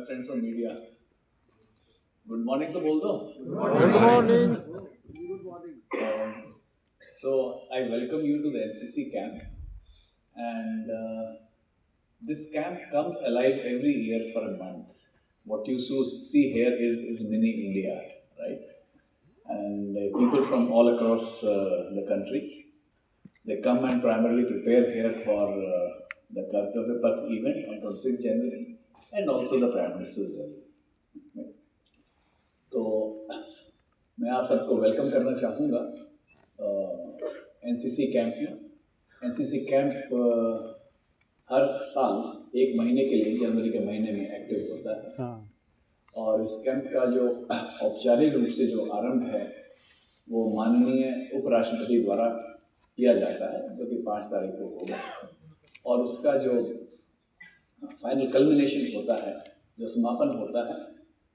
friends from media. Good morning to बोल दो. Good morning. So I welcome you to the NCC camp, and this camp comes alive every year for a month. What you see here is mini India, right? And people from all across the country, they come and primarily prepare here for the Kartavya Path event on 26th January and also the Prime Minister's rally. तो मैं आप सबको welcome करना चाहूँगा NCC camp में. NCC camp हर साल एक महीने के लिए जनवरी के महीने में एक्टिव होता है. और इस कैंप का जो औपचारिक रूप से जो आरंभ है वो माननीय उपराष्ट्रपति द्वारा किया जाता है, जो कि 5 तारीख को होगा. और उसका जो फाइनल कल्मिनेशन होता है, जो समापन होता है,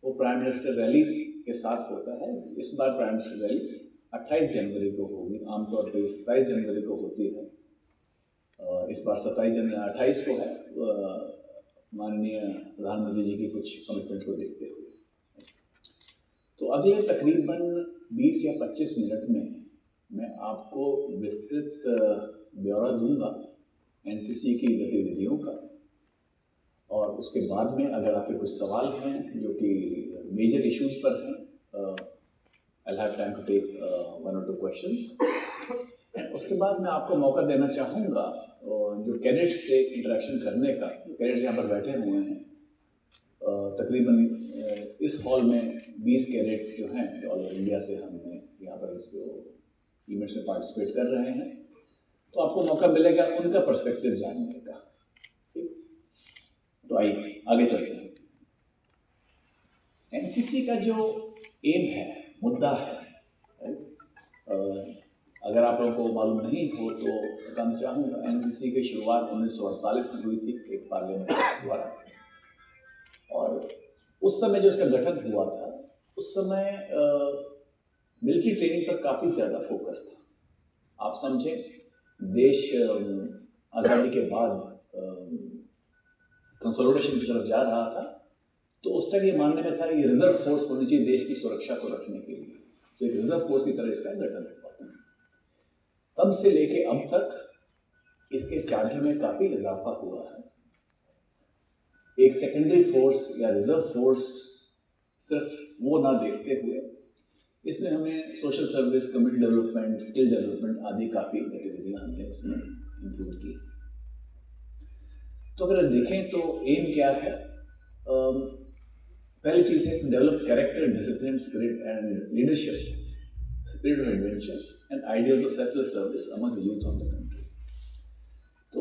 वो प्राइम मिनिस्टर रैली के साथ होता है. इस बार प्राइम मिनिस्टर रैली 28 जनवरी को होगी. आमतौर पर 27 जनवरी को होती है. इस बार 28 को है, माननीय प्रधानमंत्री जी की कुछ कमिटमेंट को देखते हुए. तो अगले तकरीबन 20 या 25 मिनट में मैं आपको विस्तृत ब्यौरा दूंगा एनसीसी की गतिविधियों का. और उसके बाद में अगर आपके कुछ सवाल हैं जो कि मेजर इश्यूज पर हैं, I'll have time to take 1 or 2 questions. उसके बाद मैं आपको मौका देना चाहूँगा जो कैडेट्स से इंटरेक्शन करने का. कैडेट्स यहाँ पर बैठे हुए हैं. तकरीबन इस हॉल में 20 कैडेट जो हैं ऑल ओवर इंडिया से हमने यहाँ पर जो इवेंट्स में पार्टिसिपेट कर रहे हैं, तो आपको मौका मिलेगा उनका पर्सपेक्टिव जानने का. तो आइए आगे चलते हैं. एनसीसी का जो एम है, मुद्दा है, अगर आप लोगों को मालूम नहीं हो तो बताना चाहूँगा. एनसीसी की शुरुआत 1948 में हुई थी एक पार्लियामेंट द्वारा. और उस समय जो इसका गठन हुआ था, उस समय मिलिट्री ट्रेनिंग पर काफ़ी ज़्यादा फोकस था. आप समझें, देश आज़ादी के बाद कंसोलिडेशन की तरफ जा रहा था, तो उस टाइम ये मानने में था कि रिजर्व फोर्स होनी चाहिए देश की सुरक्षा को रखने के लिए. तो एक रिजर्व फोर्स की तरह इसका गठन हुआ था. तब से लेके अब तक इसके चार्टर में काफ़ी इजाफा हुआ है. एक सेकेंडरी फोर्स या रिजर्व फोर्स सिर्फ वो ना देखते हुए इसमें हमें social service, community development, skill development आदि काफ़ी गतिविधियाँ हमने इसमें इंक्लूड की. तो अगर देखें तो एम क्या है, पहली चीज़ है develop character, discipline, spirit and leadership, spirit of adventure and ideals of selfless service among the youth of the country. तो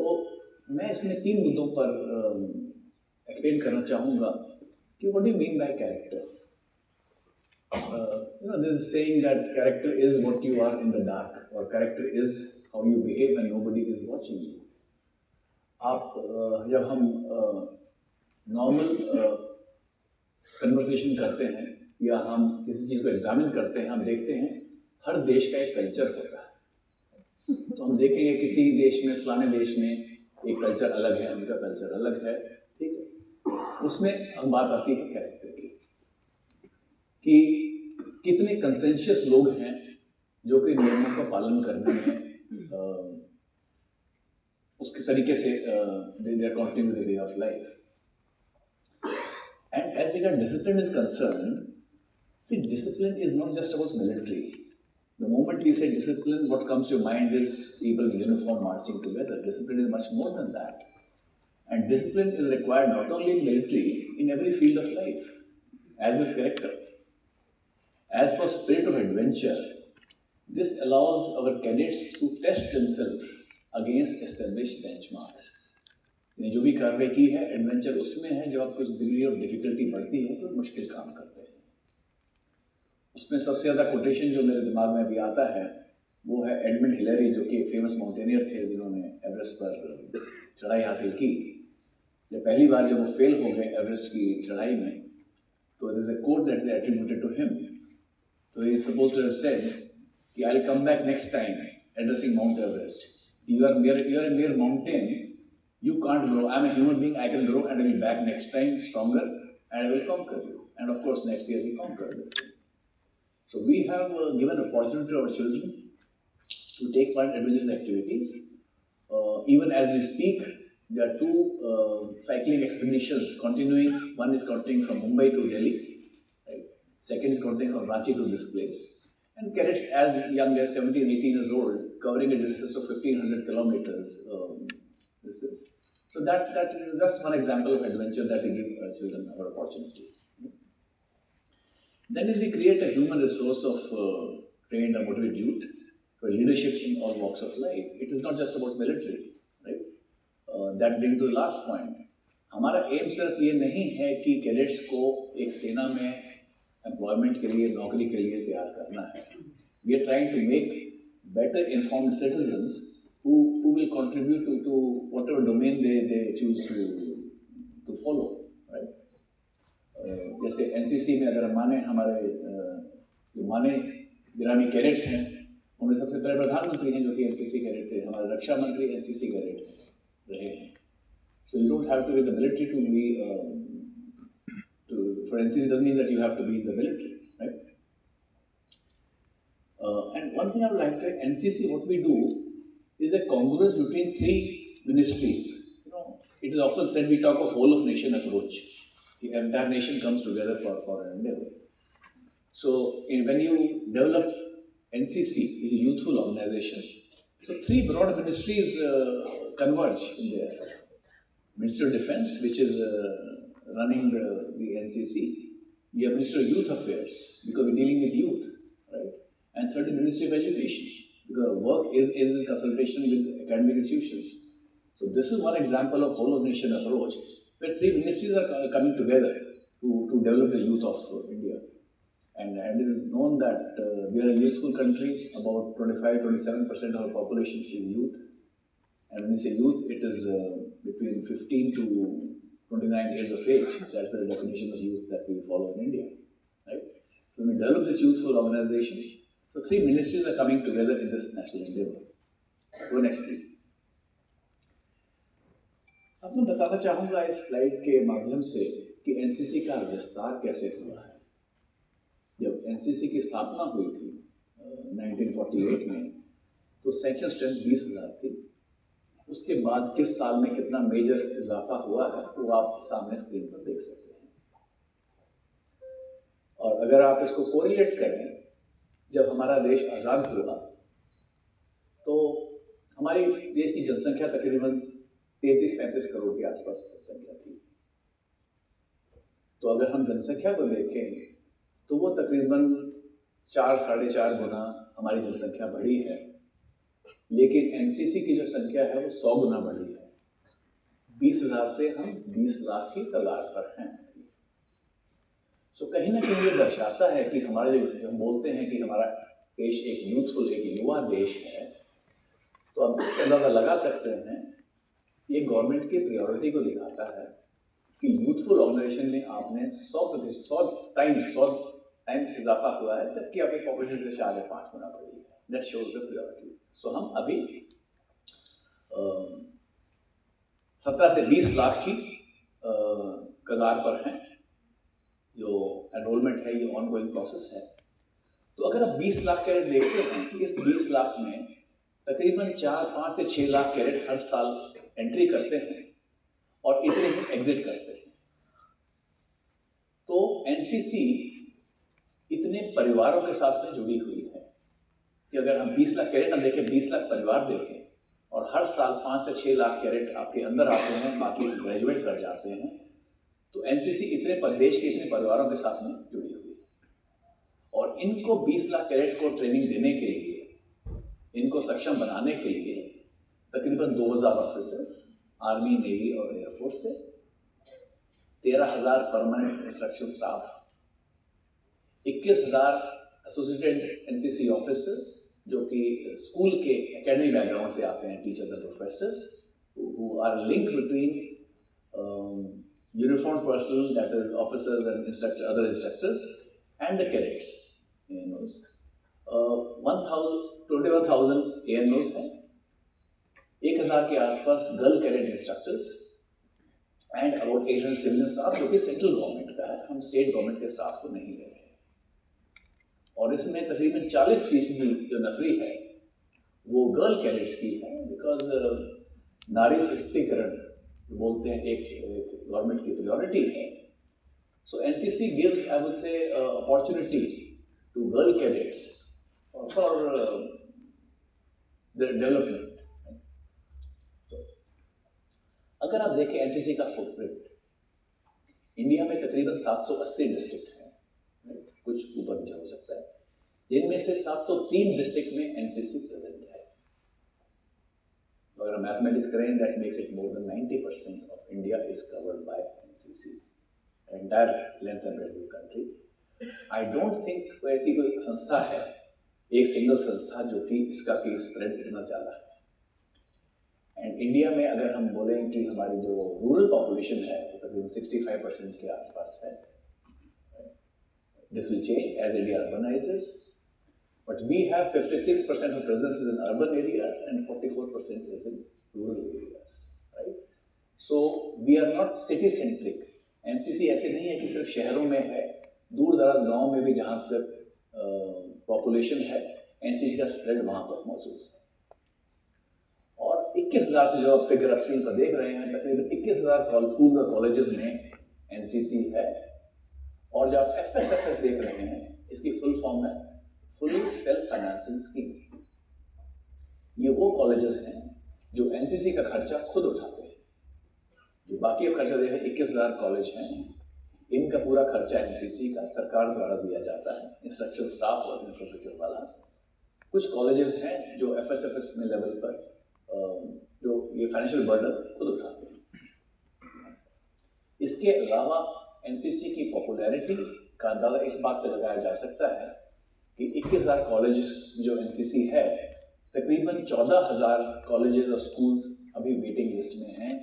मैं इसमें 3 मुद्दों पर एक्सप्लेन करना चाहूँगा कि what do you mean by character. There is a saying that character is what you are in the dark, or character is how you behave when nobody is watching you. आप जब हम normal conversation करते हैं या हम किसी चीज़ को examine करते हैं, हम देखते हैं हर देश का एक कल्चर होता है. तो हम देखेंगे किसी देश में, फलाने देश में एक कल्चर अलग है, उनका कल्चर अलग है. ठीक है, उसमें हम बात आती है कैरेक्टर की, कि कितने कंसेंशियस लोग हैं जो कि नियमों का पालन करने में उसके तरीके से they are continuing with the way of life. And as regard discipline is concerned, see, discipline is not just about military. The moment we say discipline, what comes to your mind is people in uniform marching together. Discipline is much more than that. And discipline is required not only in military, in every field of life, as is character. As for spirit of adventure, this allows our cadets to test themselves against established benchmarks. जो भी कार्रवाई की है, adventure उसमें है जब आप कुछ डिग्री ऑफ डिफिकल्टी बढ़ती है तो मुश्किल काम करते हैं. उसमें सबसे ज़्यादा कोटेशन जो मेरे दिमाग में अभी आता है वो है एडमंड हिलरी, जो कि फेमस माउंटेनियर थे जिन्होंने एवरेस्ट पर चढ़ाई हासिल की. जब पहली बार जब वो फेल हो गए एवरेस्ट की चढ़ाई में, तो there is a quote that is attributed to him. So he is supposed to have said कि I'll come back next time addressing Mount Everest. You are a mere mountain. You can't grow. I'm a human being. I can grow and I will be back next time stronger and I will conquer you. And of course, next year we conquer this thing. So we have given opportunity to our children to take part in adventurous activities. Even as we speak, there are two cycling expeditions continuing. One is continuing from Mumbai to Delhi. Right? Second is continuing from Ranchi to this place. And cadets as young as 17, 18 years old, covering a distance of 1500 kilometers. So that is just one example of adventure that we give our children our opportunity. Then is we create a human resource of trained and motivated youth for leadership in all walks of life. It is not just about military, right? That brings to the last point. हमारा M सिर्फ ये नहीं है कि cadets को एक सेना में एम्प्लॉयमेंट के लिए, नौकरी के लिए तैयार करना है. We are trying to make better informed citizens who will contribute to whatever domain they choose to follow, right? जैसे एनसीसी में अगर हम माने हमारे जो माने गिरामी कैडेट्स हैं, उनमें सबसे पहले प्रधानमंत्री हैं जो कि एनसीसी कैडेट थे, हमारे रक्षा मंत्री एनसीसी कैडेट रहे हैं. So you don't have to be in the military to be for NCC doesn't mean that you have to be in the military, right? And one thing I would like to say, NCC, what we do is a congruence between three ministries. You know, it is often said we talk of whole of nation approach. The entire nation comes together for an endeavor. So when you develop NCC, which is a youthful organization, so three broad ministries converge in there. Ministry of Defense, which is running the NCC. You have Ministry of Youth Affairs, because we're dealing with youth, right? And third is Ministry of Education, because work is in consultation with academic institutions. So this is one example of whole of nation approach, where three ministries are coming together to develop the youth of India. And it is known that we are a youthful country. About 25-27% of our population is youth. And when you say youth, it is between 15 to 29 years of age. That's the definition of youth that we follow in India, right? So when we develop this youthful organization, so three ministries are coming together in this national endeavor. Go next, please. अब मैं बताना चाहूँगा इस slide के माध्यम से कि NCC का विस्तार कैसे हुआ है. जब एनसीसी की स्थापना हुई थी 1948 में, तो सेक्शन स्ट्रेंथ 20,000 थी. उसके बाद किस साल में कितना मेजर इजाफा हुआ है वो आप सामने स्क्रीन पर देख सकते हैं. और अगर आप इसको कोरिलेट करें, जब हमारा देश आज़ाद हुआ तो हमारी देश की जनसंख्या तकरीबन 33-35 करोड़ के आसपास जनसंख्या थी. तो अगर हम जनसंख्या को देखें तो वो तकरीबन 4-4.5 गुना हमारी जनसंख्या बढ़ी है. लेकिन एनसीसी की जो संख्या है वो 100 गुना बढ़ी है. 20,000 से हम 20 लाख की कगार पर हैं. सो कहीं ना कहीं ये दर्शाता है कि हमारे जो हम बोलते हैं कि हमारा देश एक यूथफुल, एक युवा देश है, तो आप इससे अंदाजा लगा सकते हैं ये गवर्नमेंट की प्रायोरिटी को दिखाता है कि यूथफुल ऑर्गेनाइजेशन में आपने 100 टाइम्स इजाफा हुआ है, जबकि आपकी पॉपुलेशन से 4-5 गुना बढ़ी है. That shows the priority. So हम अभी 17 से 20 लाख की कगार पर हैं. जो एनरोलमेंट है ये ऑनगोइंग प्रोसेस है. तो अगर आप 20 लाख कैडेट देखते हैं, इस 20 लाख में तकरीबन 4-5 से 6 लाख कैडेट हर साल एंट्री करते हैं और इतने ही एग्जिट करते हैं. तो एनसीसी इतने परिवारों के साथ में जुड़ी हुई है कि अगर हम 20 लाख कैडेट ना देखें, 20 लाख परिवार देखें, और हर साल 5 से 6 लाख कैडेट आपके अंदर आते हैं, बाकी ग्रेजुएट कर जाते हैं, तो एनसीसी इतने देश के इतने परिवारों के साथ में जुड़ी हुई है. और इनको 20 लाख कैडेट को ट्रेनिंग देने के लिए, इनको सक्षम बनाने के लिए तकरीबन 2000 ऑफिसर्स आर्मी, नेवी और एयरफोर्स से, 13,000 permanent instruction staff, 21,000 associated NCC officers जो कि स्कूल के एकेडमिक बैकग्राउंड से आते हैं, teachers and professors who are link between uniformed personnel, that is officers and other instructors, and the cadets, ANOs. 21,000 ANOs हैं, 1,000 के आसपास girl cadet instructors, and about 800 civilian staff जो कि सेंट्रल गवर्नमेंट का हम स्टेट गवर्नमेंट के staff को नहीं ले रहे, और इसमें तकरीबन 40% जो नफरी है वो गर्ल कैडेट्स की है, बिकॉज नारी सशक्तिकरण बोलते हैं एक गवर्नमेंट की प्रायोरिटी है. So NCC gives, I would say, opportunity to girl cadets for their development. अगर आप देखें एनसीसी का फुटप्रिंट, इंडिया में तकरीबन 780 डिस्ट्रिक्ट हैं, कुछ ऊपर नीचे हो सकता है, जिनमें से 703 डिस्ट्रिक्ट में एनसीसी प्रेजेंट है. तो अगर मैथमेटिक्स करें, that makes it more than 90% of India is covered by NCC, entire length and breadth of country. I don't think ऐसी कोई संस्था है, एक सिंगल संस्था, जो कि इसका की स्प्रेड इतना ज़्यादा है. एंड इंडिया में अगर हम बोलें कि हमारी जो रूरल पॉपुलेशन है वो तकरीबन 65% के आसपास है. This will change as India urbanises, but we have 56% of presence in urban areas and 44% is in rural areas, right. So we are not city centric. NCC ऐसे नहीं है कि सिर्फ शहरों में है, दूर दराज गाँव में भी जहाँ पर पॉपुलेशन है, एनसीसी का स्प्रेड वहाँ पर मौजूद है. और 21,000 से जो आप फिगर स्क्रीन पर देख रहे हैं, तकरीबन 21,000 स्कूल और कॉलेजेस में एनसीसी है. और जो आप एफएसएफएस देख रहे हैं, इसकी फुल फॉर्म है फुली सेल्फ फाइनेंसिंग स्कीम. ये वो कॉलेजेस हैं जो एनसीसी का खर्चा खुद उठाते हैं. जो बाकी खर्चा देखें, 21,000 कॉलेज हैं, इनका पूरा खर्चा एनसीसी का सरकार द्वारा दिया जाता है, इंस्ट्रक्शन स्टाफ और इंफ्रास्ट्रक्चर वाला. कुछ कॉलेजेस हैं जो एफएसएफएस में लेवल पर जो ये फाइनेंशियल बर्डन खुद उठाते हैं. इसके अलावा एनसीसी की पॉपुलैरिटी का अंदाजा इस बात से लगाया जा सकता है कि 21,000 कॉलेजेस जो एनसीसी है, तकरीबन 14,000 कॉलेजेस और स्कूल्स अभी वेटिंग लिस्ट में हैं,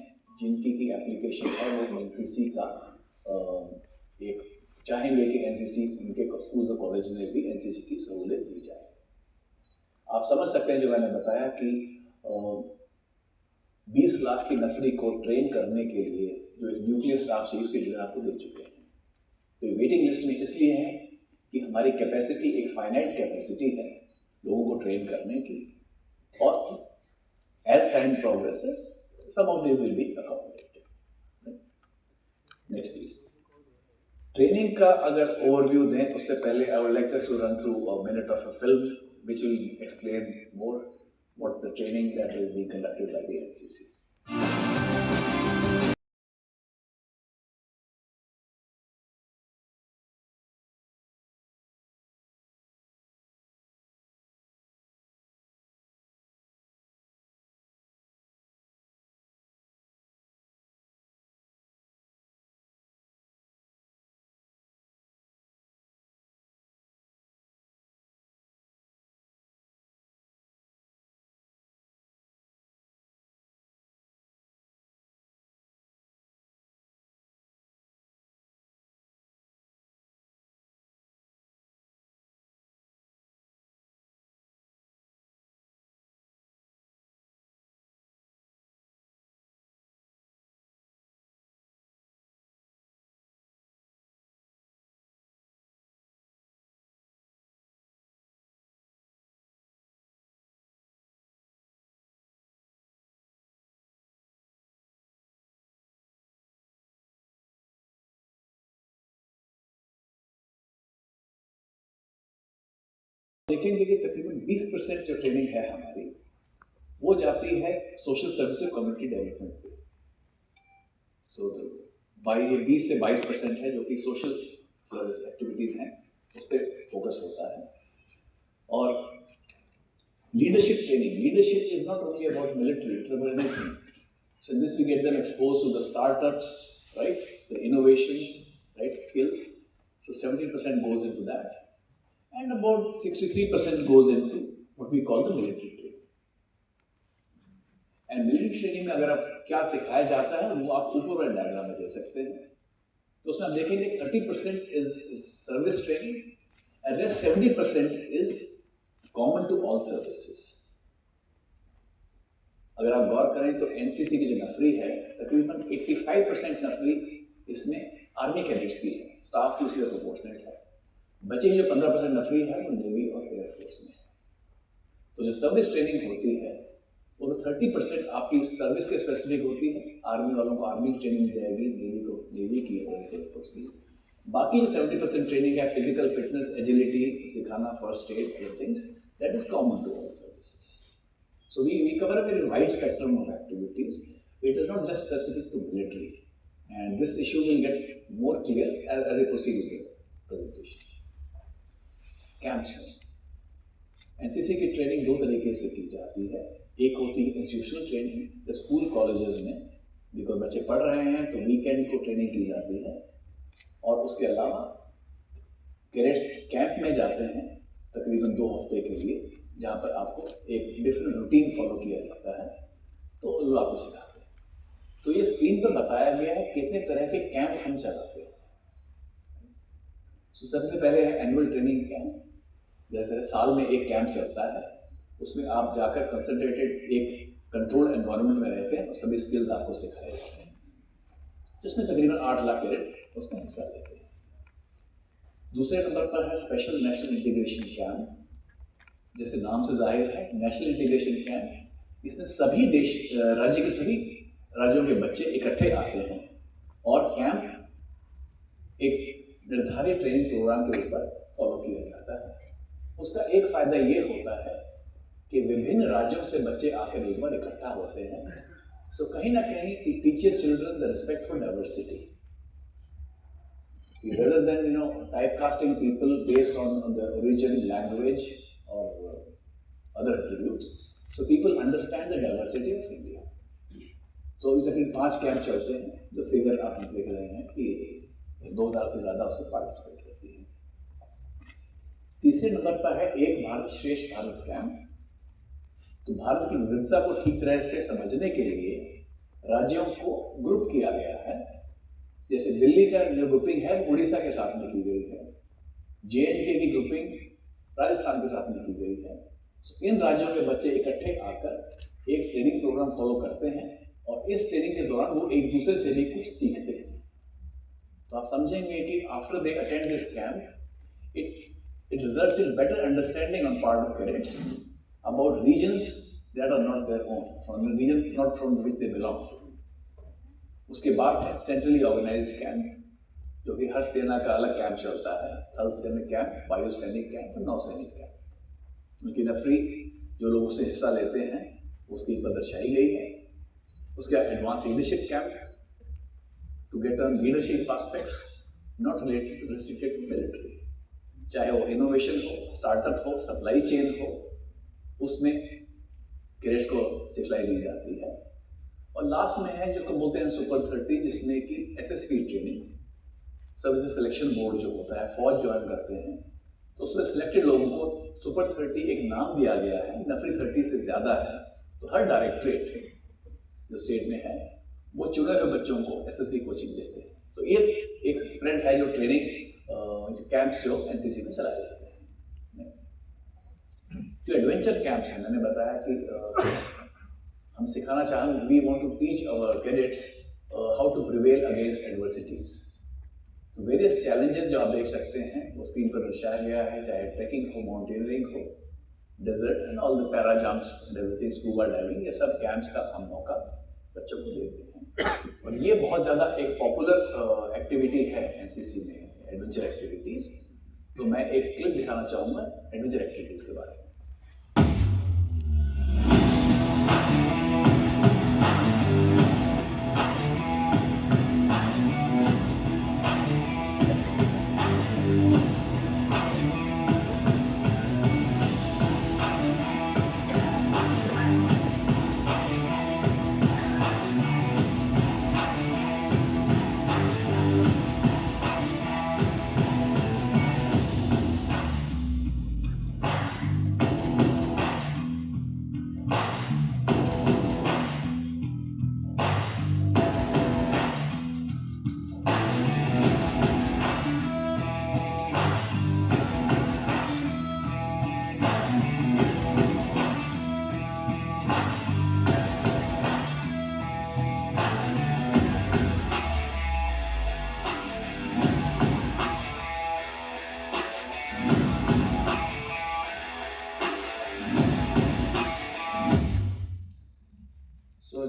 जिनकी की एप्लीकेशन है वो एनसीसी का एक चाहेंगे कि एनसीसी उनके स्कूल्स और कॉलेज में भी एनसीसी की सहूलियत दी जाए. आप समझ सकते हैं जो मैंने बताया कि 20 लाख की नफरी को ट्रेन करने के लिए जो एक न्यूक्लियर स्टाफ चीफ के लिए आपको दे चुके हैं. तो वेटिंग लिस्ट में इसलिए है कि हमारी कैपेसिटी एक फाइनाइट कैपेसिटी है लोगों को ट्रेन करने की, और as time progresses some of them will be accommodated. Next please. Training का अगर ओवरव्यू दें, उससे पहले I would like just to run through a minute of a film which will explain more what the training that is being conducted by the NCC. देखेंगे कि तकरीबन 20% जो training है हमारी वो जाती है सोशल सर्विस और कम्युनिटी डेवलपमेंट पे. सो 20 से 22% है जो कि सोशल सर्विस एक्टिविटीज हैं, उस पर फोकस होता है. और leadership training, leadership is not only about military, it's about anything. So in this we get them expose to the startups, right, the innovations, right, skills. So 70% goes into that. And about 63% goes into what we call the military training. And military training में अगर आप क्या सिखाया जाता है वो आप ऊपर वाले डायग्राम में दे सकते हैं. तो उसमें आप देखेंगे 30% is service training and rest 70% is common to all services. अगर आप गौर करें तो एनसीसी की जो नफरी है तकरीबन 85% नफरी इसमें आर्मी कैडेट्स की है, स्टाफ की उसी का प्रोपोर्शनेट है। बचे जो 15% नफरी है वो नेवी और एयरफोर्स में है। तो जो सर्विस ट्रेनिंग होती है वो 30% आपकी सर्विस के स्पेसिफिक होती है। आर्मी वालों को आर्मी की ट्रेनिंग दी जाएगी, नेवी को नेवी की और एयरफोर्स की। बाकी जो 70% ट्रेनिंग है, फिजिकल फिटनेस, एजिलिटी सिखाना, first aid, other things, that is common to all services. So we cover a very wide spectrum of activities. It is not just specific to military, and this issue will get more clear as I proceed with the presentation. Camps में NCC की training दो तरीके से की जाती है। एक होती है इंस्टीट्यूशनल ट्रेनिंग, स्कूल कॉलेजेस में बिकॉज बच्चे पढ़ रहे हैं तो वीकेंड को ट्रेनिंग की जाती है, और उसके अलावा कैडेट्स कैंप में जाते हैं तकरीबन 2 हफ्ते के लिए, जहाँ पर आपको एक डिफरेंट रूटीन फॉलो किया जाता है, तो वो आपको सिखाते हैं। तो ये स्क्रीन पर बताया गया है कितने तरह के कैंप हम चलाते हैं। सबसे पहले है एनुअल ट्रेनिंग कैंप। जैसे साल में एक कैंप चलता है, उसमें आप जाकर कंसंट्रेटेड एक कंट्रोल्ड एनवायरनमेंट में रहते हैं और सभी स्किल्स आपको सिखाए जाते हैं, जिसमें तकरीबन 8 लाख कैडेट उसमें हिस्सा लेते हैं। दूसरे नंबर पर है स्पेशल नेशनल इंटीग्रेशन कैंप। जैसे नाम से जाहिर है, नेशनल इंटीग्रेशन कैंप, इसमें सभी राज्य के सभी राज्यों के बच्चे इकट्ठे आते हैं और कैंप एक निर्धारित ट्रेनिंग प्रोग्राम के ऊपर फॉलो किया जाता है। उसका एक फायदा ये होता है कि विभिन्न राज्यों से बच्चे आकर एक बार इकट्ठा होते हैं। सो कहीं ना कहीं it teaches children the respect for diversity, rather than typecasting people based on the origin, language or other attributes. So people understand the diversity of India. So अभी तक 5 कैंप चलते हैं, जो फिगर आप देख रहे हैं कि 2000 से ज़्यादा उससे पार्टिसिपेट करती है। तीसरे नंबर पर है एक भारत श्रेष्ठ भारत कैंप। तो भारत की विविधता को ठीक तरह से समझने के लिए राज्यों को ग्रुप किया गया है। जैसे दिल्ली का जो ग्रुपिंग है वो उड़ीसा के साथ में की गई है, JNK की ग्रुपिंग राजस्थान के साथ में की गई है। इन राज्यों के बच्चे इकट्ठे आकर एक ट्रेनिंग प्रोग्राम फॉलो करते हैं और इस ट्रेनिंग के दौरान वो एक दूसरे से भी कुछ सीखते हैं। तो आप समझेंगे कि after they attend this camp it results in better understanding on part of cadets about reasons that are not their own, from region not from which they belong. उसके बाद है सेंट्रली ऑर्गेनाइज्ड कैंप, जो कि हर सेना का अलग camp चलता है। थल सैनिक कैंप, वायु सैनिक कैंप और नौसैनिक कैंप। उनकी नफरी जो लोग उससे हिस्सा लेते हैं उसकी पर दर्शाई गई है। उसके बाद advance leadership camp to get on leadership aspects not related restricted to military, चाहे वो इनोवेशन हो, स्टार्टअप हो, सप्लाई चेन हो, उसमें कैडेट्स को सिखलाई दी जाती है। और लास्ट में है जिसको बोलते हैं सुपर 30, जिसमें कि SSB training, services selection board जो होता है, फौज ज्वाइन करते हैं, तो उसमें सिलेक्टेड लोगों को सुपर 30 एक नाम दिया गया है, नफरी 30 से ज़्यादा है। तो हर डायरेक्टरेट जो स्टेट में है वो चुने हुए बच्चों को SSB कोचिंग देते हैं। सो ये एक स्प्रेड है जो ट्रेनिंग कैंप्स जो NCC में चलाए जाते हैं। जो एडवेंचर कैंप्स हैं, मैंने बताया कि हम सिखाना चाहेंगे, we want to teach our cadets how to prevail against adversities. तो वेरियस चैलेंजेस जो आप देख सकते हैं वो स्क्रीन पर दर्शाया गया है, चाहे ट्रैकिंग हो, माउंटेनियरिंग हो, desert and all the para jumps and everything, scuba diving, ये सब कैंप्स का हम मौका बच्चों को देते हैं। और ये बहुत ज़्यादा एक पॉपुलर एक्टिविटी है NCC में, एडवेंचर एक्टिविटीज़। तो मैं एक क्लिप दिखाना चाहूँगा एडवेंचर एक्टिविटीज़ के बारे में।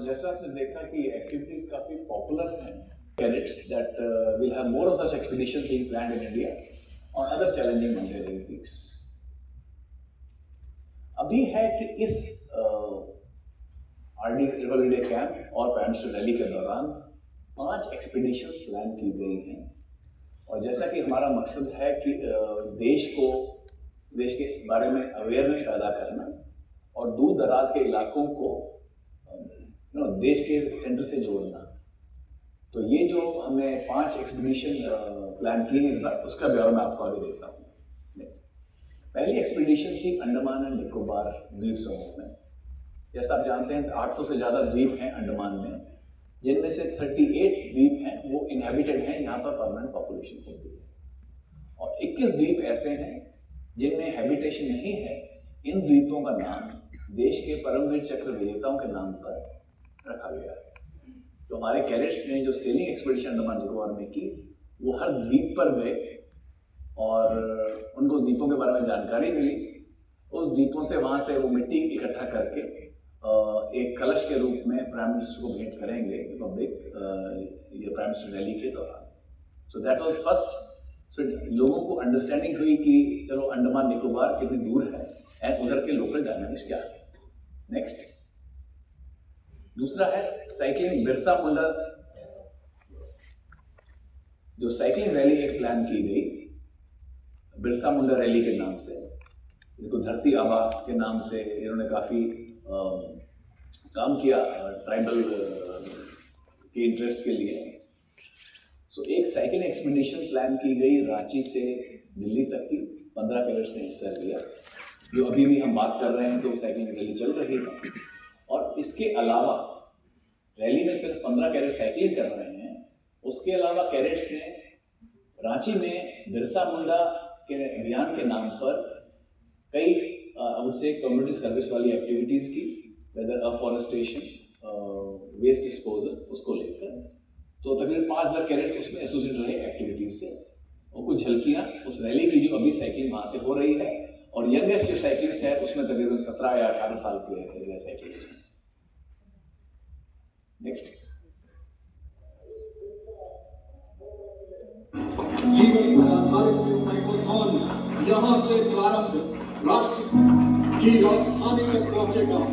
जैसा आपने देखा कि एक्टिविटीज काफी पॉपुलर हैं, cadets that will have more of such expeditions being planned in India on other challenging mountaineering peaks. अभी है कि इस आरडी रिवर डे कैंप और पैरेंट्स रैली के दौरान 5 एक्सपीडिशंस प्लान की गई हैं, और जैसा कि हमारा मकसद है कि देश के बारे में अवेयरनेस पैदा करना और दूर दराज के इलाकों को देश के सेंटर से जोड़ना, तो ये जो हमने 5 एक्सपीडिशन प्लान की है इस बार, उसका ब्यौरा मैं आपको आगे देता हूँ। पहली एक्सपीडिशन थी अंडमान एंड निकोबार द्वीप समूह में। जैसा आप जानते हैं 800 से ज़्यादा द्वीप हैं अंडमान में, जिनमें से 38 द्वीप हैं वो इनहेबिटेड हैं, यहाँ पर परमानेंट पॉपुलेशन होती है, और 21 द्वीप ऐसे हैं जिनमें हैबिटेशन नहीं है। इन द्वीपों का नाम देश के परमवीर चक्र विजेताओं के नाम पर रखा गया है। तो हमारे कैडेट्स ने जो सेलिंग एक्सपीडिशन अंडमान निकोबार में की, वो हर द्वीप पर गए और उनको द्वीपों के बारे में जानकारी मिली। उस द्वीपों से वहाँ से वो मिट्टी इकट्ठा करके एक कलश के रूप में प्राइम मिनिस्टर को भेंट करेंगे रिपब्लिक ये प्राइम मिनिस्टर रैली के दौरान। So that was first. So लोगों को अंडरस्टैंडिंग हुई कि चलो अंडमान निकोबार कितनी दूर है एंड उधर के लोकल डायनामिक्स क्या है। नेक्स्ट, दूसरा है साइकिलिंग बिरसा मुंडा। जो साइकिलिंग रैली एक प्लान की गई बिरसा मुंडा रैली के नाम से, इनको धरती आबा के नाम से इन्होंने काफ़ी काम किया ट्राइबल के इंटरेस्ट के लिए। सो एक साइकिल एक्सपीडिशन प्लान की गई रांची से दिल्ली तक की, 15 कैडेट्स ने हिस्सा लिया। जो अभी भी हम बात कर रहे हैं तो साइकिलिंग रैली चल रही है, और इसके अलावा रैली में सिर्फ 15 कैडेट्स साइकिलिंग कर रहे हैं, उसके अलावा कैडेट्स ने रांची में बिरसा मुंडा के अभियान के नाम पर कई उनसे कम्युनिटी सर्विस वाली एक्टिविटीज़ की, वेदर अफॉरेस्टेशन, वेस्ट डिस्पोजल, उसको लेकर। तो तकरीबन 5000 कैडेट्स उसमें एसोसिएट रहे एक्टिविटीज़ से, और कुछ झलकियाँ उस रैली की जो अभी साइकिलिंग वहाँ से हो रही है। और यंगेस्ट जो साइकिलिस्ट है उसमें तकरीबन 17 या 18 साल के साइकिलिस्ट हैं। नेक्स्ट, जीवन पर आधारित साइक्लोथॉन यहाँ से प्रारंभ राष्ट्र की राजधानी तक पहुंचेगा।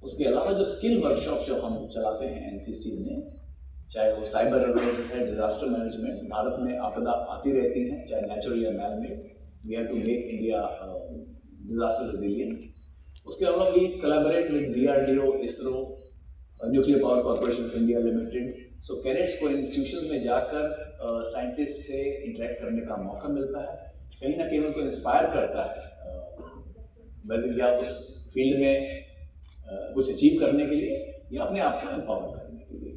उसके अलावा जो स्किल वर्कशॉप जो हम चलाते हैं एनसीसी में, चाहे वो साइबर अवेयरनेस है, डिजास्टर मैनेजमेंट, भारत में आपदा आती रहती हैं, चाहे नेचुरल या man made, we have to make India disaster resilient. उसके अलावा we collaborate with DRDO, ISRO, nuclear power corporation of India limited. So cadets को इंस्टीट्यूशन में जाकर साइंटिस्ट से इंटरेक्ट करने का मौका मिलता है, कहीं ना कहीं उनको इंस्पायर करता है वैसे या उस फील्ड में कुछ अचीव करने के लिए या अपने आप को एम्पावर करने के लिए।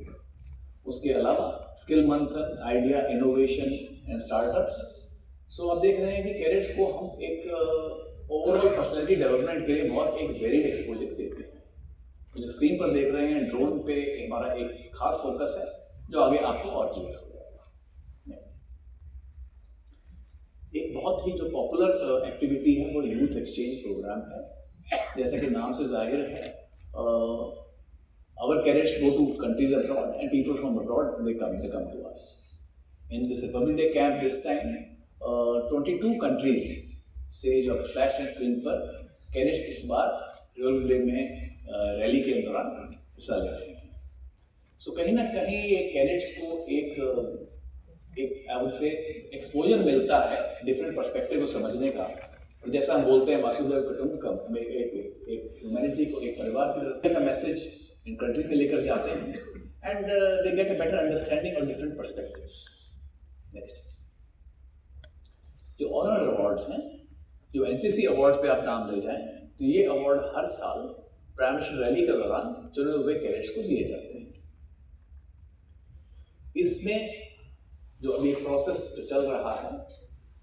उसके अलावा स्किल मंथन, आइडिया, इनोवेशन एंड स्टार्टअप्स। सो आप देख रहे हैं कि कैडेट्स को हम एक ओवरऑल पर्सनैलिटी डेवलपमेंट के लिए बहुत एक वेरिड एक्सपोजर देते हैं। तो जो स्क्रीन पर देख रहे हैं, ड्रोन पे हमारा एक खास फोकस है जो आगे आपको और क्लियर हो जाएगा। एक बहुत ही जो पॉपुलर एक्टिविटी है वो यूथ एक्सचेंज प्रोग्राम है। जैसा कि नाम से जाहिर है, our cadets go to countries abroad and people from abroad they come to us. In this Republic Day camp this time 22 countries से जो फ्लैश है स्क्रीन पर, कैडेट्स इस बार रिपब्लिक डे में रैली के दौरान हिस्सा ले रहे हैं। सो कहीं ना कहीं ये कैडेट्स को एक आई वुड से एक्सपोजर मिलता है डिफरेंट पर्सपेक्टिव को समझने का। और जैसा हम बोलते हैं वासुदेव कुटुंबकम, हमें एक ह्यूमैनिटी को एक परिवार की तरफ का मैसेज इन कंट्रीज में लेकर जाते हैं and they get a better understanding of different perspectives. Next, जो ऑनर अवार्ड्स हैं, जो एनसीसी अवार्ड्स पे आप नाम ले जाएं, तो ये अवार्ड हर साल प्राइम मिनिस्टर रैली के दौरान चुने हुए कैडेट्स को दिए जाते हैं। इसमें जो अभी प्रोसेस जो चल रहा है,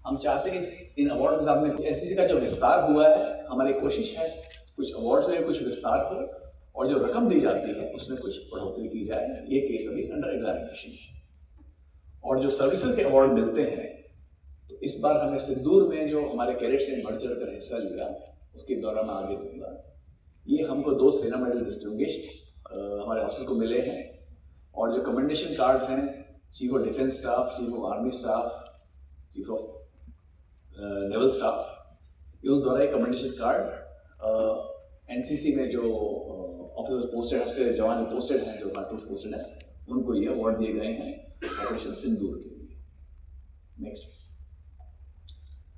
हम चाहते हैं इन अवार्ड के साथ में एनसीसी का जो विस्तार हुआ है, हमारी कोशिश है कुछ अवार्ड्स में कुछ विस्तार हो और जो रकम दी जाती है उसमें कुछ बढ़ोतरी की जाए। ये केस अभी अंडर एग्जामिनेशन है। और जो सर्विसेज के अवार्ड मिलते हैं, तो इस बार हमें सिंदूर में जो हमारे कैडेट्स ने बढ़ चढ़ कर हिस्सा लिया, उसके दौरान मैं आगे दूंगा। ये हमको 2 सेना मेडल डिस्टिंग्विश्ड हमारे ऑफिसर को मिले हैं। और जो कमेंडेशन कार्ड्स हैं, chief of defence staff, chief of army staff, chief of naval staff, इन द्वारा एक कमेंडेशन कार्ड एनसीसी में जो ऑफिसर पोस्टेड है, जवान पोस्टेड हैं, जो कार्टून पोस्टेड हैं, उनको ये अवार्ड दिए गए हैं ऑपरेशन सिंदूर के लिए। नेक्स्ट,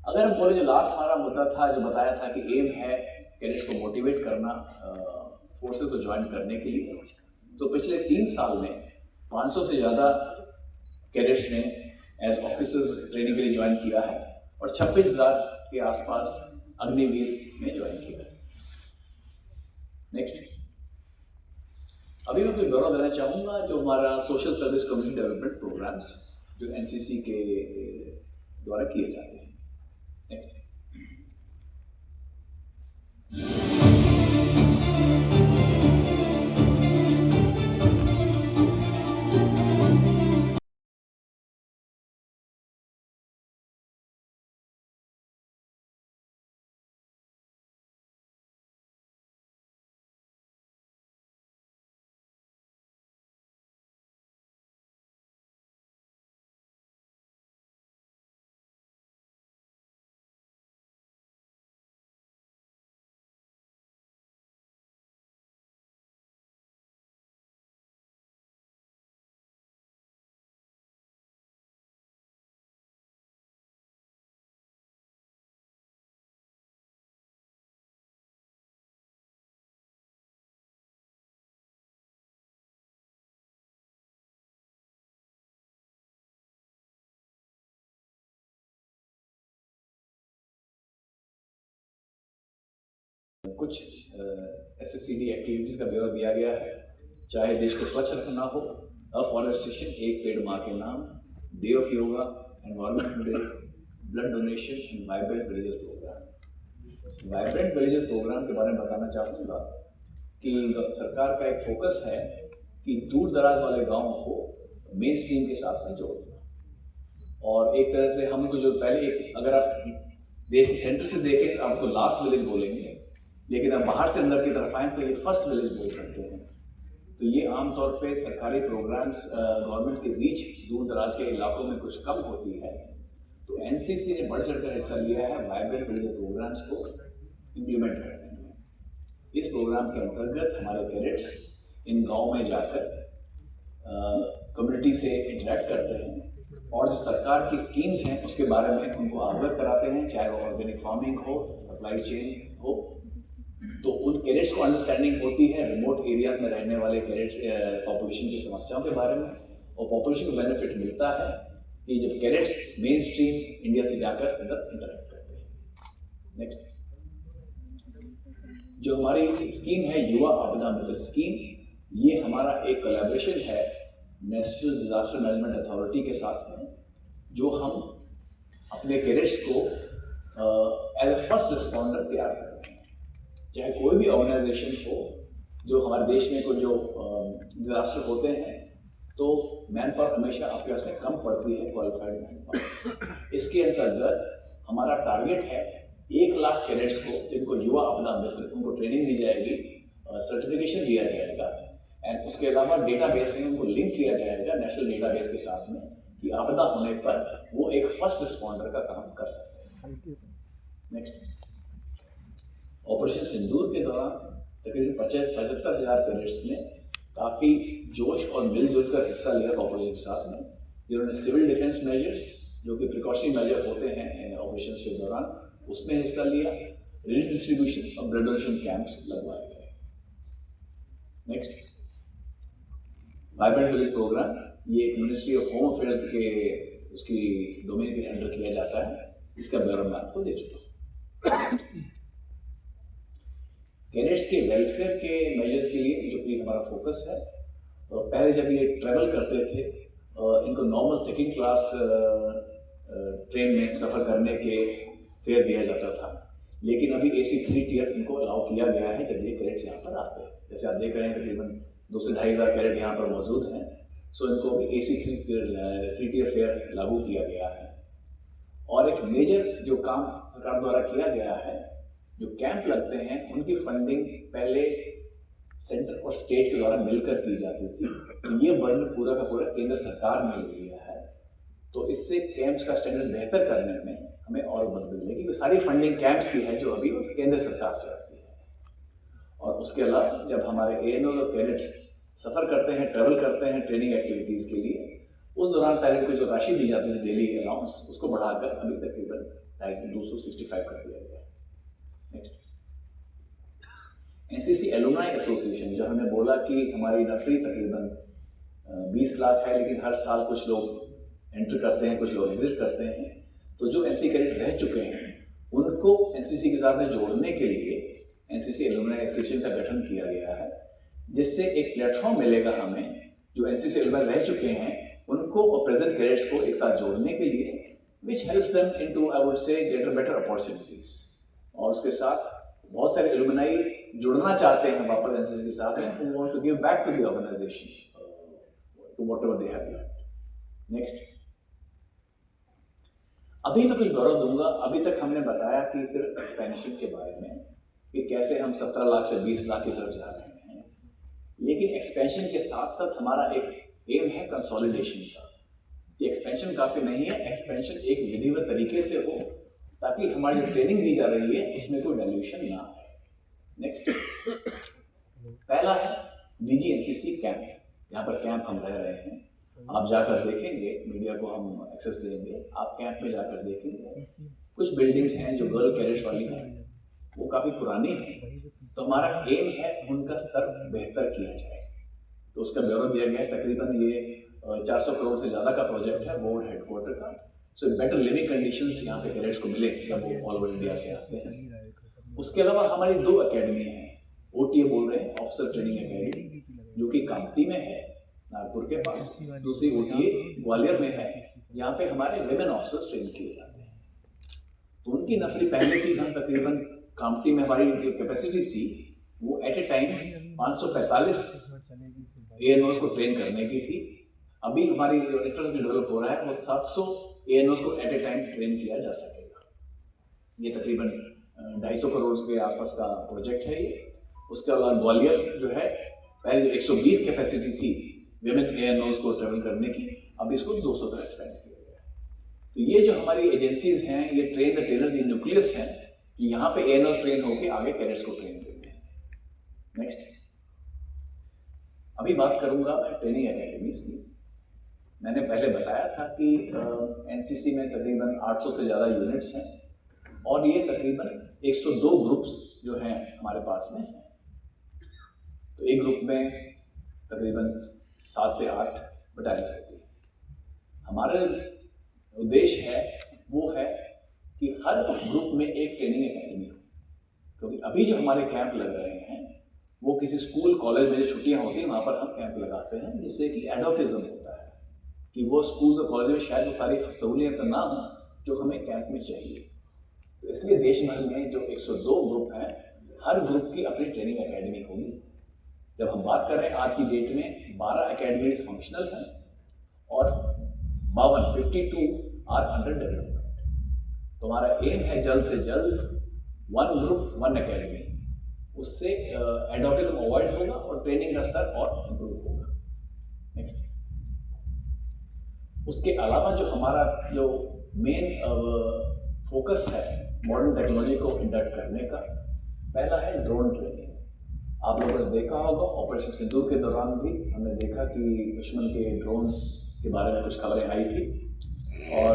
अगर हम बोले जो लास्ट हमारा मुद्दा था, जो बताया था कि एम है कैडेट्स को मोटिवेट करना फोर्सेस को ज्वाइन करने के लिए, तो पिछले 3 साल में 500 से ज़्यादा कैडेट्स ने एज ऑफिसर्स ट्रेनिंग के लिए ज्वाइन किया है और 26,000 के आसपास अग्निवीर में ज्वाइन किया है। नेक्स्ट, अभी मैं कोई ब्यौरा देना चाहूँगा जो हमारा social service community development programs जो एनसीसी के द्वारा किए जाते हैं। नेक्स्ट, कुछ SSCD एक्टिविटीज़ का ब्यौरा दिया गया है, चाहे देश को स्वच्छ रखना हो, अफॉरेस्टेशन, एक पेड़ माँ के नाम, day of yoga, environment day, blood donation and vibrant villages program. Vibrant villages program के बारे में बताना चाहूँगा कि सरकार का एक फोकस है कि दूर दराज वाले गाँवों को मेन स्ट्रीम के साथ में जोड़ना। और एक तरह से हमको जो पहले अगर आप देश के सेंटर से देखें तो आपको लास्ट विलेज बोलेंगे, लेकिन अब बाहर से अंदर की तरफ आए तो ये फर्स्ट विलेज बोल सकते हैं। तो ये आमतौर पे सरकारी प्रोग्राम्स गवर्नमेंट की रीच दूर दराज के इलाकों में कुछ कम होती है, तो एनसीसी ने बढ़ चढ़कर हिस्सा लिया है वाइब्रेंट विलेज प्रोग्राम्स को इम्प्लीमेंट करने में। इस प्रोग्राम के अंतर्गत हमारे कैडेट्स इन गांव में जाकर कम्युनिटी से इंटरेक्ट करते हैं और जो सरकार की स्कीम्स हैं उसके बारे में उनको अवगत कराते हैं, चाहे वो ऑर्गेनिक फार्मिंग हो, सप्लाई चेन हो। तो उन कैडेट्स को अंडरस्टैंडिंग होती है रिमोट एरियाज में रहने वाले कैडेट्स पॉपुलेशन की समस्याओं के बारे में, और पॉपुलेशन को बेनिफिट मिलता है कि जब कैडेट्स मेन स्ट्रीम इंडिया से जाकर इधर इंटरेक्ट करते हैं। नेक्स्ट, जो हमारी स्कीम है युवा आपदा मित्र स्कीम, ये हमारा एक कोलैबोरेशन है नेशनल डिजास्टर मैनेजमेंट अथॉरिटी के साथ में, जो हम अपने कैडेट्स को एज ए फर्स्ट रिस्पॉन्डर तैयार कर रहे हैं। चाहे कोई भी ऑर्गेनाइजेशन हो, जो हमारे देश में कोई जो डिजास्टर होते हैं तो मैन पावर हमेशा आपके पास में कम पड़ती है, क्वालिफाइड मैन पावर। इसके अंतर्गत हमारा टारगेट है 1 लाख कैडेट्स को, जिनको युवा आपदा मित्र, उनको ट्रेनिंग दी जाएगी, सर्टिफिकेशन दिया जाएगा, एंड उसके अलावा डेटाबेस में उनको लिंक किया जाएगा नेशनल डेटाबेस के साथ में, कि आपदा होने पर वो एक फर्स्ट रिस्पॉन्डर का काम कर सकते हैं। नेक्स्ट, ऑपरेशन सिंदूर के दौरान तकरीबन 75,000 कैडेट्स ने काफ़ी जोश और मिलजुल कर हिस्सा लिया ऑपरेशन के साथ में, जिन्होंने सिविल डिफेंस मेजर्स, जो कि प्रिकॉशनरी मेजर होते हैं ऑपरेशन के दौरान, उसमें हिस्सा लिया। रिलीफ डिस्ट्रीब्यूशन और ब्लड डोनेशन कैंप्स लगवाए गए। नेक्स्ट, वाइब्रेंट विलेज प्रोग्राम, ये एक मिनिस्ट्री ऑफ होम अफेयर्स के उसकी डोमेन के अंडर किया जाता है, इसका ब्यौरा मैं आपको दे चुका हूँ। कैडेट्स के वेलफेयर के मेजर्स के लिए जो कि हमारा फोकस है, तो पहले जब ये ट्रैवल करते थे इनको नॉर्मल सेकेंड क्लास ट्रेन में सफ़र करने के फेयर दिया जाता था, लेकिन अभी AC 3 टियर इनको अलाउ किया गया है जब ये कैडेट्स यहाँ पर आते हैं। जैसे आप देख रहे हैं तकरीबन 2 से 2.5 हज़ार कैडेट यहाँ पर मौजूद हैं, सो इनको अभी AC 3 टियर फेयर लागू किया गया है। और एक मेजर जो काम सरकार द्वारा किया गया है, जो कैंप लगते हैं उनकी फंडिंग पहले सेंटर और स्टेट के द्वारा मिलकर की जाती थी, तो ये बर्डन पूरा का पूरा केंद्र सरकार ने ले लिया है। तो इससे कैंप्स का स्टैंडर्ड बेहतर करने में हमें और मदद मिलेगी, क्योंकि सारी फंडिंग कैंप्स की है जो अभी उस केंद्र सरकार से आती है। और उसके अलावा जब हमारे ANOs और कैडेट्स सफ़र करते हैं, ट्रैवल करते हैं ट्रेनिंग एक्टिविटीज़ के लिए, उस दौरान पहले उनको जो राशि दी जाती है डेली अलाउंस, उसको बढ़ाकर अभी तकरीबन 265 कर दिया गया है। नेक्स्ट, NCC एलुमनाई एसोसिएशन, जो हमने बोला कि हमारी नफरी तकरीबन 20 लाख है, लेकिन हर साल कुछ लोग एंटर करते हैं, कुछ लोग एग्जिट करते हैं। तो जो NCC कैडेट रह चुके हैं उनको NCC के साथ में जोड़ने के लिए NCC एलुमनाई एसोसिएशन का गठन किया गया है, जिससे एक प्लेटफॉर्म मिलेगा हमें, जो NCC एलुमनाई रह चुके हैं उनको और प्रेजेंट कैडेट्स को एक साथ जोड़ने के लिए, which helps them into I would से ग्रेटर बेटर अपॉर्चुनिटीज। और उसके साथ बहुत सारे एलुमनाई जुड़ना चाहते हैं वापस NCC के साथ, and want to give back to the organisation to whatever they have learned. Next, अभी मैं कुछ गौरव दूंगा। अभी तक हमने बताया कि सिर्फ एक्सपेंशन के बारे में, कि कैसे हम 17 लाख से 20 लाख की तरफ जा रहे हैं, लेकिन एक्सपेंशन के साथ साथ हमारा एक एम है कंसोलिडेशन का। ये एक्सपेंशन काफ़ी नहीं है, एक्सपेंशन एक विधिवत तरीके से हो, ताकि हमारी जो ट्रेनिंग दी जा रही है उसमें कोई डाइल्यूशन ना आए। नेक्स्ट, पहला है DG-NCC कैंप। यहाँ पर कैंप हम रह रहे हैं, आप जाकर देखेंगे, मीडिया को हम एक्सेस देंगे, आप कैंप में जाकर देखेंगे। कुछ बिल्डिंग्स हैं जो गर्ल कैडेट्स वाली हैं, वो काफ़ी पुरानी हैं, तो हमारा एम है उनका स्तर बेहतर किया जाए। तो उसका ब्यौरा दिया गया है। तकरीबन ये 400 करोड़ से ज़्यादा का प्रोजेक्ट है बोर्ड हेडक्वार्टर का। सो बेटर लिविंग कंडीशंस यहाँ पे कैडेट्स को मिले जब वो ऑल ओवर इंडिया से आते हैं। उसके अलावा हमारी 2 अकेडमी हैं, OTA बोल रहे हैं, ऑफिसर ट्रेनिंग अकेडमी, जो कि कामटी में है नागपुर के पास, दूसरी OTA ग्वालियर में है, यहाँ पे हमारे विमेन ऑफिसर्स ट्रेन किए जाते हैं। तो उनकी नफरी पहले की हम तकरीबन कामटी में हमारी जो कैपेसिटी थी वो एट ए टाइम 545 ANOs को ट्रेन करने की थी। अभी हमारी इंफ्रास्ट्रक्चर डेवलप हो रहा है, वो 700 ANOs को एट ए टाइम ट्रेन किया जा सकेगा। ये तकरीबन 250 करोड़ के आसपास का प्रोजेक्ट है ये। उसके अलावा ग्वालियर जो है, पहले जो 120 कैपेसिटी थी विमेन ANOs को ट्रेवल करने की, अभी इसको 200 तक एक्सपेंड किया गया है। तो ये जो हमारी एजेंसीज हैं, ये ट्रेन द ट्रेनर्स, ये न्यूक्लियस हैं, यहाँ पे ANOs ट्रेन होकर आगे कैडेट्स को ट्रेन देते हैं। नेक्स्ट, अभी बात करूंगा मैं ट्रेनिंग एकेडमीज की। मैंने पहले बताया था कि एनसीसी में तकरीबन 800 से ज़्यादा यूनिट्स हैं और ये तकरीबन 102 ग्रुप्स जो हैं हमारे पास में हैं। तो एक ग्रुप में तकरीबन 7 से 8 बटालियंस होती है। हमारा उद्देश्य है वो है कि हर ग्रुप में एक ट्रेनिंग एकेडमी हो, क्योंकि अभी जो हमारे कैंप लग रहे हैं वो किसी स्कूल कॉलेज में जो छुट्टियां होती हैं वहाँ पर हम कैंप लगाते हैं, जिससे कि एडवोकेज्म होता है कि वो स्कूल और कॉलेज में शायद वो सारी सहूलियत ना हो जो हमें कैंप में चाहिए। तो इसलिए देश भर में जो 102 ग्रुप हैं, हर ग्रुप की अपनी ट्रेनिंग एकेडमी होगी। जब हम बात कर रहे हैं आज की डेट में 12 एकेडमीज फंक्शनल हैं और 52 आर अंडर डेवलपमेंट। तो हमारा एम है जल्द से जल्द 1 ग्रुप 1 एकेडमी, उससे एडवोकेज्म अवॉइड होगा और ट्रेनिंग का स्तर और इम्प्रूव होगा। नेक्स्ट, उसके अलावा जो हमारा जो मेन फोकस है मॉडर्न टेक्नोलॉजी को इंडक्ट करने का, पहला है ड्रोन ट्रेनिंग। आप लोगों ने देखा होगा ऑपरेशन सिंदूर के दौरान भी हमने देखा कि दुश्मन के ड्रोन्स के बारे में कुछ खबरें आई थी और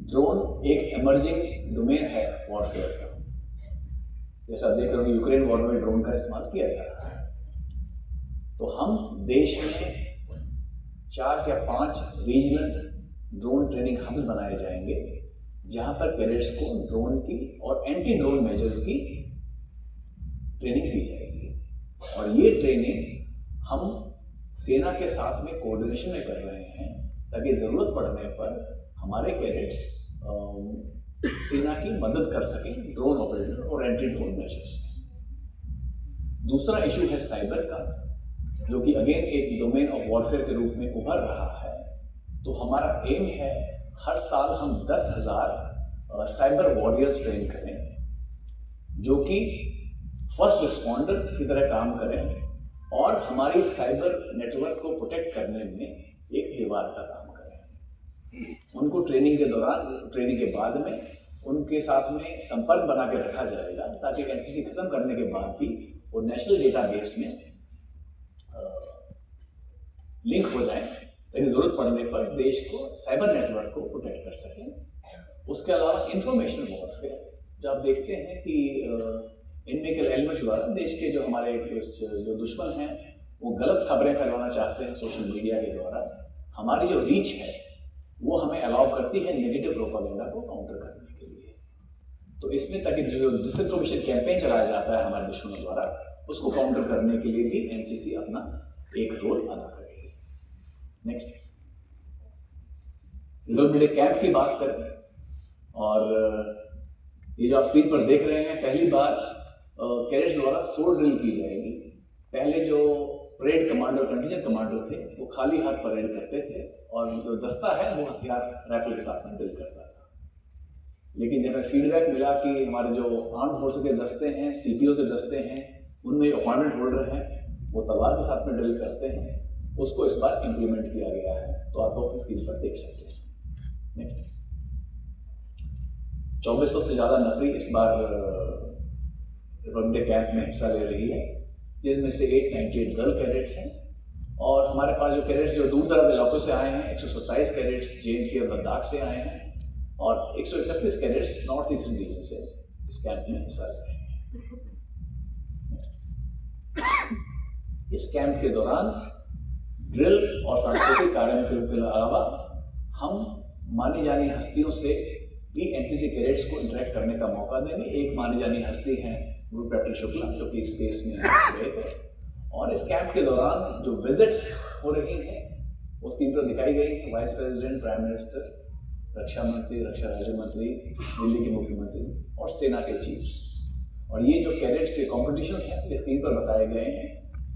ड्रोन एक इमर्जिंग डोमेन है वॉरफेयर का। जैसा देख रहे हो यूक्रेन वॉर में ड्रोन का इस्तेमाल किया जा रहा है। तो हम देश में 4 या 5 रीजनल ड्रोन ट्रेनिंग हब्स बनाए जाएंगे जहां पर कैडेट्स को ड्रोन की और एंटी ड्रोन मेजर्स की ट्रेनिंग दी जाएगी। और ये ट्रेनिंग हम सेना के साथ में कोऑर्डिनेशन में कर रहे हैं ताकि ज़रूरत पड़ने पर हमारे कैडेट्स सेना की मदद कर सकें ड्रोन ऑपरेटर्स और एंटी ड्रोन मेजर्स में। दूसरा इशू है साइबर का, जो कि अगेन एक डोमेन ऑफ वॉरफेयर के रूप में उभर रहा है। तो हमारा एम है हर साल हम 10,000 साइबर वॉरियर्स ट्रेन करें जो कि फर्स्ट रिस्पॉन्डर की तरह काम करें और हमारी साइबर नेटवर्क को प्रोटेक्ट करने में एक दीवार का काम करें। उनको ट्रेनिंग के दौरान, ट्रेनिंग के बाद में उनके साथ में संपर्क बना के रखा जाएगा ताकि एनसीसी खत्म करने के बाद भी वो नेशनल डेटाबेस में लिंक हो जाए ताकि जरूरत पड़ने पर देश को साइबर नेटवर्क को प्रोटेक्ट कर सकें। उसके अलावा इंफॉर्मेशन वॉरफेयर, जो आप देखते हैं कि इनमें के एलिमेंट्स द्वारा देश के जो हमारे जो दुश्मन हैं वो गलत खबरें फैलाना चाहते हैं सोशल मीडिया के द्वारा। हमारी जो रीच है वो हमें अलाउ करती है नेगेटिव प्रोपेगेंडा को काउंटर करने के लिए। तो इसमें ताकि जो डिसइंफॉर्मेशन कैंपेन चलाया जाता है हमारे दुश्मनों द्वारा, उसको काउंटर करने के लिए भी एनसीसी अपना एक रोल अदा करेगी। नेक्स्ट, रिजर्व मिलिट्री कैंप की बात करें और ये जो आप स्क्रीन पर देख रहे हैं, पहली बार कैडेट्स द्वारा सोल ड्रिल की जाएगी। पहले जो परेड कमांडर, कंटिजेंट कमांडर थे वो खाली हाथ परेड करते थे और जो दस्ता है वो हथियार राइफल के साथ में ड्रिल करता था। लेकिन जब फीडबैक मिला कि हमारे जो आर्म फोर्सेस के दस्ते हैं, सीपीओ के दस्ते हैं, उनमें अपॉइंटमेंट होल्डर हैं, वो तलवार के साथ में ड्रिल करते हैं, उसको इस बार इम्प्लीमेंट किया गया है। तो आप लोग स्क्रीन पर देख सकते हैं। नेक्स्ट, 2400 से ज़्यादा नफरी इस बार रिपब्लिक कैंप में हिस्सा ले रही है, जिसमें से 898 गर्ल कैडेट्स हैं। और हमारे पास जो कैडेट्स जो दूर दराज इलाकों से आए हैं, 127 कैडेट्स JNK और लद्दाख से आए हैं और 131 कैडेट्स नॉर्थ ईस्टर्न रीजन से इस कैंप में हिस्सा ले रहे हैं। इस कैंप के दौरान ड्रिल और सांस्कृतिक कार्यक्रम के अलावा हम मानी जानी हस्तियों से भी एनसीसी कैडेट्स को इंटरेक्ट करने का मौका देंगे। एक मानी जानी हस्ती है गुरु कैप्टन शुक्ला, जो कि स्पेस में गए थे। और इस कैंप के दौरान जो विजिट्स हो रही हैं वो स्क्रीन पर दिखाई गई हैं। वाइस प्रेसिडेंट, प्राइम मिनिस्टर, रक्षा मंत्री, रक्षा राज्य मंत्री, दिल्ली के मुख्यमंत्री और सेना के चीफ्स। और ये जो कैडेट्स के कॉम्पिटिशन्स हैं ये स्क्रीन पर बताए गए हैं।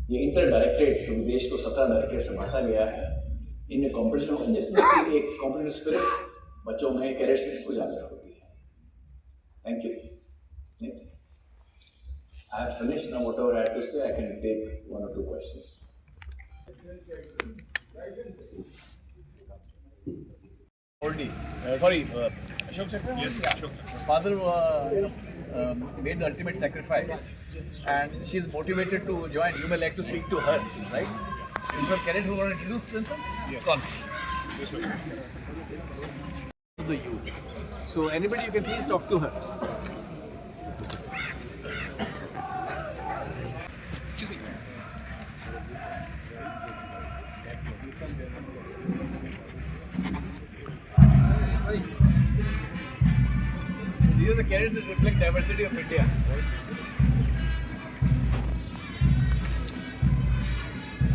ये इंटर डायरेक्टरेट, क्योंकि देश को 17 डायरेक्टरेट से बांटा गया है, इनमें कॉम्पिटिशन होगा जिसमें कि एक कॉम्पिटिटिव स्पिरिट बच्चों में, कैडेट्स में उजागर होती है। Thank you. Next, I have finished now. Whatever I had to say, I can take 1 or 2 questions. Already, Ashok Chakra? Yes, Ashok Chakra. Father made the ultimate sacrifice and she is motivated to join. You may like to speak to her, right? Is there a cadet who want to introduce themselves? Yes. Come. To the youth. So anybody you can please talk to her. Excuse me. These are the cadets that reflect diversity of India.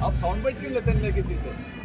आप sound bytes क्यों लेते हैं किसी से?